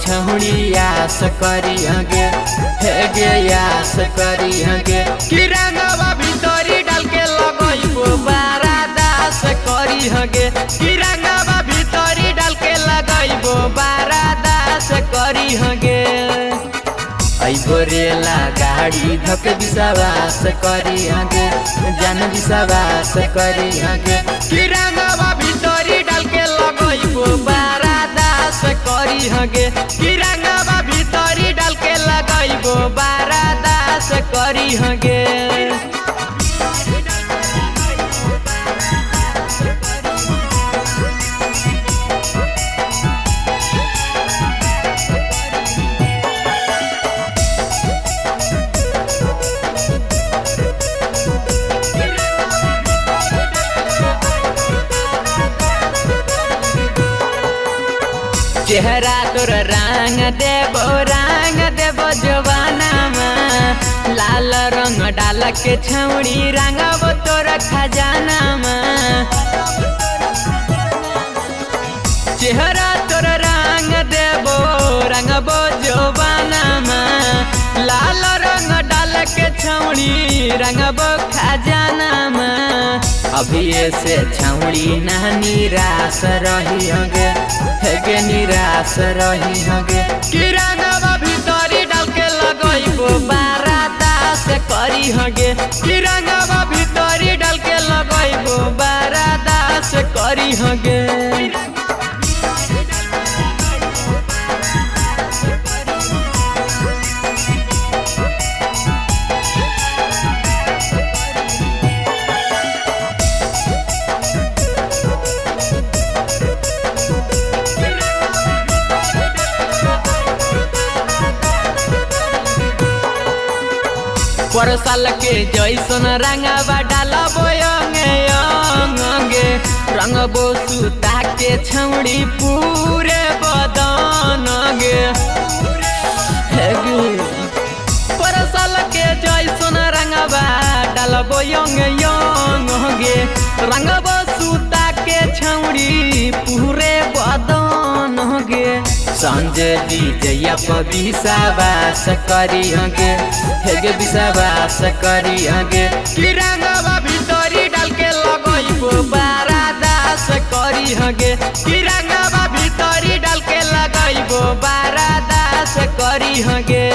छौड़ी आस करी हगे हे गे आस करी हगे कि रंगवा भीतरी डाल के लगइबो बारा दास करी हगे कि रंगवा भीतरी डाल के लगइबो बारा दास करी हगे आइबो रेला गाड़ी धक विश्वास करी हगे जान विश्वास करी हगे कि रंगवा भीतरी डाल के लगइबो बारा दास करी हगे कि रंगवा भीतरी डाल के लगइबो बारा दास करी हगे चेहरा तोर रंग देबो जवाना में लाल रंग डाल के छौड़ी रंगबो तोर खजाना में चेहरा तोर रंग देबो रंगबो जवाना में लाल रंग डाल के छौड़ी रंगबो खजाना में अभी से छौड़ी ना निराश रही हगे हेगे निराश रही हगे कि रंगवा भीतरी डाल के लगइबो बारा दास करी हगे कि रंगवा भीतरी डाल के लगइबो बारा दास करी हगे पर साल के जैसन रंगवा डालबो अंगे रंगबो सुता के छौड़ी पूरे बदन गे पर साल के जैसन रंगवा डालबो अंगे रंगबो सुता के छौड़ी पूरे बदन गे संजय विजया पर विश्वास करी हगे हेगे विश्वास करी हगे कि रंगवा भीतरी डाल के लगइबो बारा दास करी हगे कि रंगवा भीतरी डाल के लगइबो बारा दास करी हगे।